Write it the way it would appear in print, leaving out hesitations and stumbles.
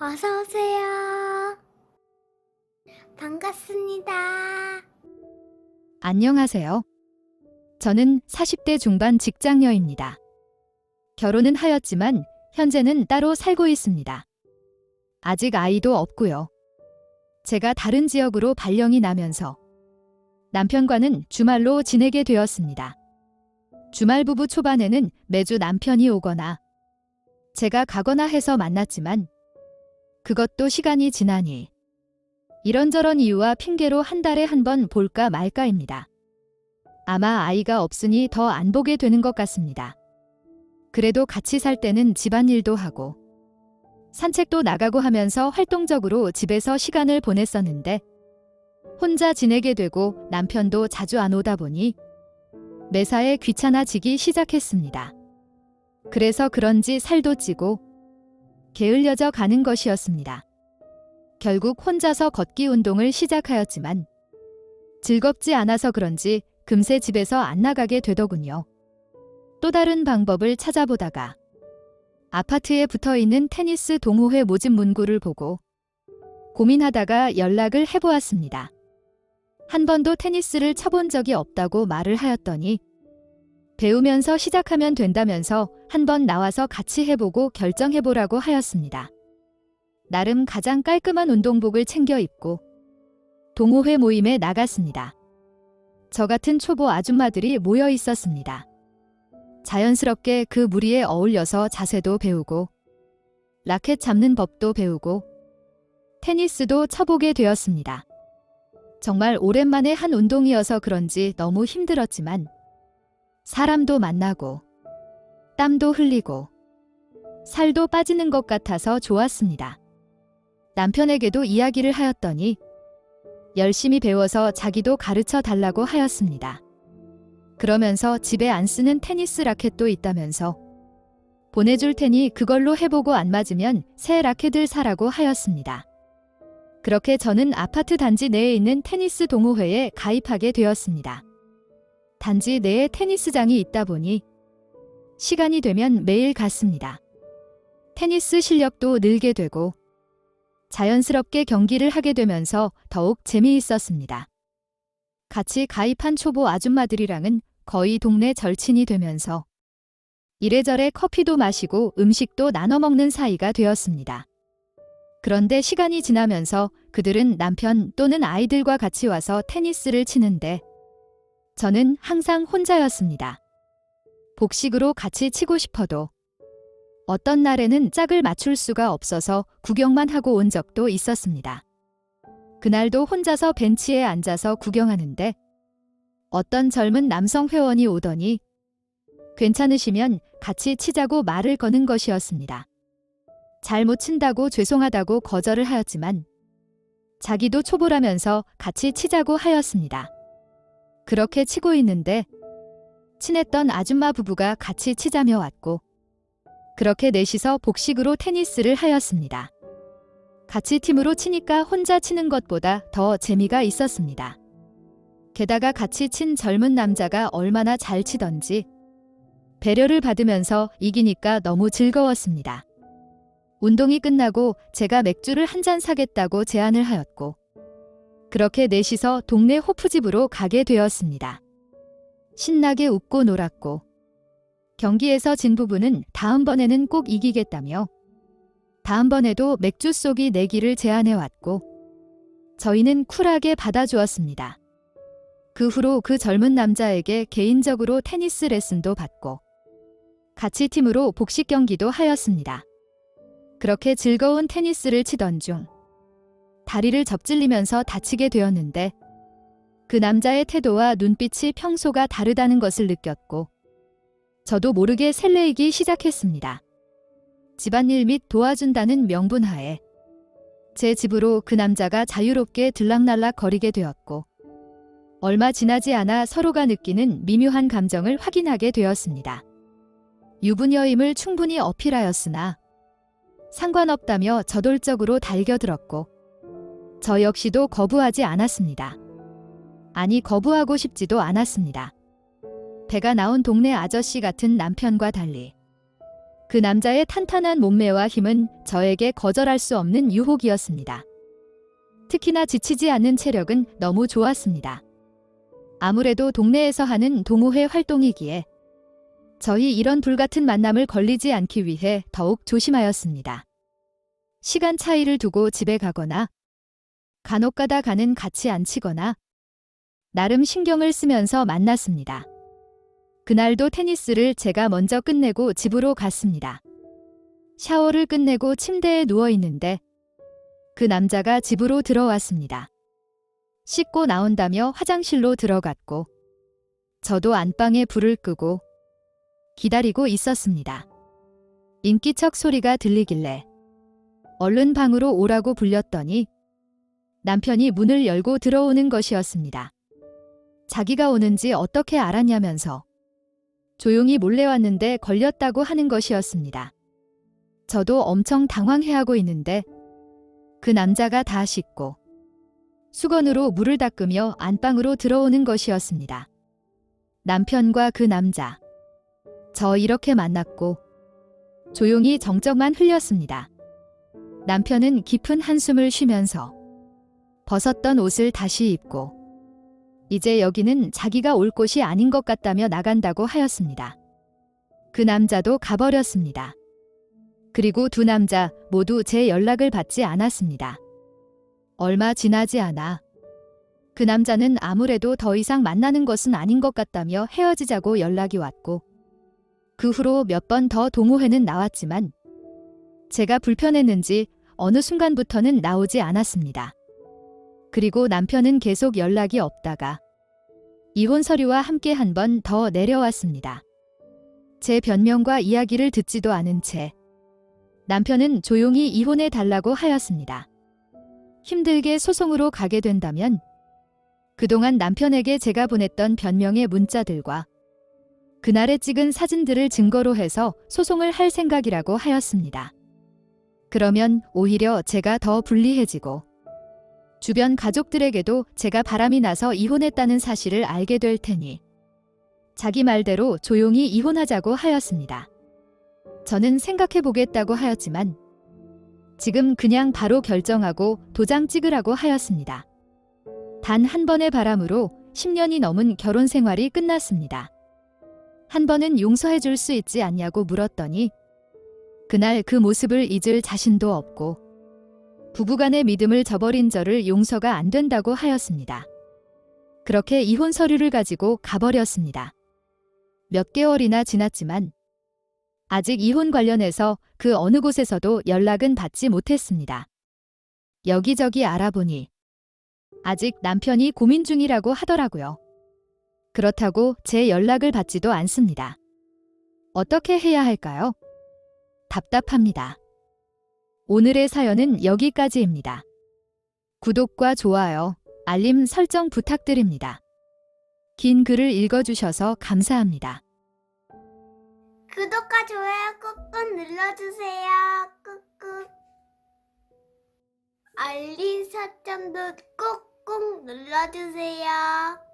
어서 오세요. 반갑습니다. 안녕하세요. 저는 40대 중반 직장녀입니다. 결혼은 하였지만 현재는 따로 살고 있습니다. 아직 아이도 없고요. 제가 다른 지역으로 발령이 나면서 남편과는 주말로 지내게 되었습니다. 주말 부부 초반에는 매주 남편이 오거나 제가 가거나 해서 만났지만 그것도 시간이 지나니 이런저런 이유와 핑계로 한 달에 한 번 볼까 말까입니다. 아마 아이가 없으니 더 안 보게 되는 것 같습니다. 그래도 같이 살 때는 집안일도 하고 산책도 나가고 하면서 활동적으로 집에서 시간을 보냈었는데 혼자 지내게 되고 남편도 자주 안 오다 보니 매사에 귀찮아지기 시작했습니다. 그래서 그런지 살도 찌고 게을려져 가는 것이었습니다. 결국 혼자서 걷기 운동을 시작하였지만 즐겁지 않아서 그런지 금세 집에서 안 나가게 되더군요. 또 다른 방법을 찾아보다가 아파트에 붙어있는 테니스 동호회 모집 문구를 보고 고민하다가 연락을 해보았습니다. 한 번도 테니스를 쳐본 적이 없다고 말을 하였더니 배우면서 시작하면 된다면서 한번 나와서 같이 해보고 결정해보라고 하였습니다. 나름 가장 깔끔한 운동복을 챙겨 입고 동호회 모임에 나갔습니다. 저 같은 초보 아줌마들이 모여 있었습니다. 자연스럽게 그 무리에 어울려서 자세도 배우고 라켓 잡는 법도 배우고 테니스도 쳐보게 되었습니다. 정말 오랜만에 한 운동이어서 그런지 너무 힘들었지만 사람도 만나고 땀도 흘리고 살도 빠지는 것 같아서 좋았습니다. 남편에게도 이야기를 하였더니 열심히 배워서 자기도 가르쳐 달라고 하였습니다. 그러면서 집에 안 쓰는 테니스 라켓도 있다면서 보내줄 테니 그걸로 해보고 안 맞으면 새 라켓을 사라고 하였습니다. 그렇게 저는 아파트 단지 내에 있는 테니스 동호회에 가입하게 되었습니다. 단지 내에 테니스장이 있다 보니 시간이 되면 매일 갔습니다. 테니스 실력도 늘게 되고 자연스럽게 경기를 하게 되면서 더욱 재미있었습니다. 같이 가입한 초보 아줌마들이랑은 거의 동네 절친이 되면서 이래저래 커피도 마시고 음식도 나눠 먹는 사이가 되었습니다. 그런데 시간이 지나면서 그들은 남편 또는 아이들과 같이 와서 테니스를 치는데 저는 항상 혼자였습니다. 복식으로 같이 치고 싶어도 어떤 날에는 짝을 맞출 수가 없어서 구경만 하고 온 적도 있었습니다. 그날도 혼자서 벤치에 앉아서 구경하는데 어떤 젊은 남성 회원이 오더니 괜찮으시면 같이 치자고 말을 거는 것이었습니다. 잘 못 친다고 죄송하다고 거절을 하였지만 자기도 초보라면서 같이 치자고 하였습니다. 그렇게 치고 있는데 친했던 아줌마 부부가 같이 치자며 왔고 그렇게 넷이서 복식으로 테니스를 하였습니다. 같이 팀으로 치니까 혼자 치는 것보다 더 재미가 있었습니다. 게다가 같이 친 젊은 남자가 얼마나 잘 치던지 배려를 받으면서 이기니까 너무 즐거웠습니다. 운동이 끝나고 제가 맥주를 한 잔 사겠다고 제안을 하였고 그렇게 넷이서 동네 호프집으로 가게 되었습니다. 신나게 웃고 놀았고 경기에서 진 부부는 다음번에는 꼭 이기겠다며 다음번에도 맥주 쏘기 내기를 제안해왔고 저희는 쿨하게 받아주었습니다. 그 후로 그 젊은 남자에게 개인적으로 테니스 레슨도 받고 같이 팀으로 복식 경기도 하였습니다. 그렇게 즐거운 테니스를 치던 중 다리를 접질리면서 다치게 되었는데 그 남자의 태도와 눈빛이 평소가 다르다는 것을 느꼈고 저도 모르게 설레이기 시작했습니다. 집안일 및 도와준다는 명분하에 제 집으로 그 남자가 자유롭게 들락날락 거리게 되었고 얼마 지나지 않아 서로가 느끼는 미묘한 감정을 확인하게 되었습니다. 유부녀임을 충분히 어필하였으나 상관없다며 저돌적으로 달겨들었고 저 역시도 거부하지 않았습니다. 아니 거부하고 싶지도 않았습니다. 배가 나온 동네 아저씨 같은 남편과 달리 그 남자의 탄탄한 몸매와 힘은 저에게 거절할 수 없는 유혹이었습니다. 특히나 지치지 않는 체력은 너무 좋았습니다. 아무래도 동네에서 하는 동호회 활동이기에 저희 이런 불같은 만남을 걸리지 않기 위해 더욱 조심하였습니다. 시간 차이를 두고 집에 가거나 간혹가다 가는 같이 안 치거나 나름 신경을 쓰면서 만났습니다. 그날도 테니스를 제가 먼저 끝내고 집으로 갔습니다. 샤워를 끝내고 침대에 누워 있는데 그 남자가 집으로 들어왔습니다. 씻고 나온다며 화장실로 들어갔고 저도 안방에 불을 끄고 기다리고 있었습니다. 인기척 소리가 들리길래 얼른 방으로 오라고 불렸더니 남편이 문을 열고 들어오는 것이었습니다. 자기가 오는지 어떻게 알았냐면서 조용히 몰래 왔는데 걸렸다고 하는 것이었습니다. 저도 엄청 당황해하고 있는데 그 남자가 다 씻고 수건으로 물을 닦으며 안방으로 들어오는 것이었습니다. 남편과 그 남자, 저 이렇게 만났고 조용히 정적만 흘렸습니다. 남편은 깊은 한숨을 쉬면서 벗었던 옷을 다시 입고 이제 여기는 자기가 올 곳이 아닌 것 같다며 나간다고 하였습니다. 그 남자도 가버렸습니다. 그리고 두 남자 모두 제 연락을 받지 않았습니다. 얼마 지나지 않아 그 남자는 아무래도 더 이상 만나는 것은 아닌 것 같다며 헤어지자고 연락이 왔고 그 후로 몇 번 더 동호회는 나왔지만 제가 불편했는지 어느 순간부터는 나오지 않았습니다. 그리고 남편은 계속 연락이 없다가 이혼 서류와 함께 한 번 더 내려왔습니다. 제 변명과 이야기를 듣지도 않은 채 남편은 조용히 이혼해 달라고 하였습니다. 힘들게 소송으로 가게 된다면 그동안 남편에게 제가 보냈던 변명의 문자들과 그날에 찍은 사진들을 증거로 해서 소송을 할 생각이라고 하였습니다. 그러면 오히려 제가 더 불리해지고 주변 가족들에게도 제가 바람이 나서 이혼했다는 사실을 알게 될 테니 자기 말대로 조용히 이혼하자고 하였습니다. 저는 생각해 보겠다고 하였지만 지금 그냥 바로 결정하고 도장 찍으라고 하였습니다. 단 한 번의 바람으로 10년이 넘은 결혼 생활이 끝났습니다. 한 번은 용서해 줄 수 있지 않냐고 물었더니 그날 그 모습을 잊을 자신도 없고 부부간의 믿음을 저버린 저를 용서가 안 된다고 하였습니다. 그렇게 이혼 서류를 가지고 가버렸습니다. 몇 개월이나 지났지만 아직 이혼 관련해서 그 어느 곳에서도 연락은 받지 못했습니다. 여기저기 알아보니 아직 남편이 고민 중이라고 하더라고요. 그렇다고 제 연락을 받지도 않습니다. 어떻게 해야 할까요? 답답합니다. 오늘의 사연은 여기까지입니다. 구독과 좋아요, 알림 설정 부탁드립니다. 긴 글을 읽어주셔서 감사합니다. 구독과 좋아요 꾹꾹 눌러주세요. 꾹꾹. 알림 설정도 꾹꾹 눌러주세요.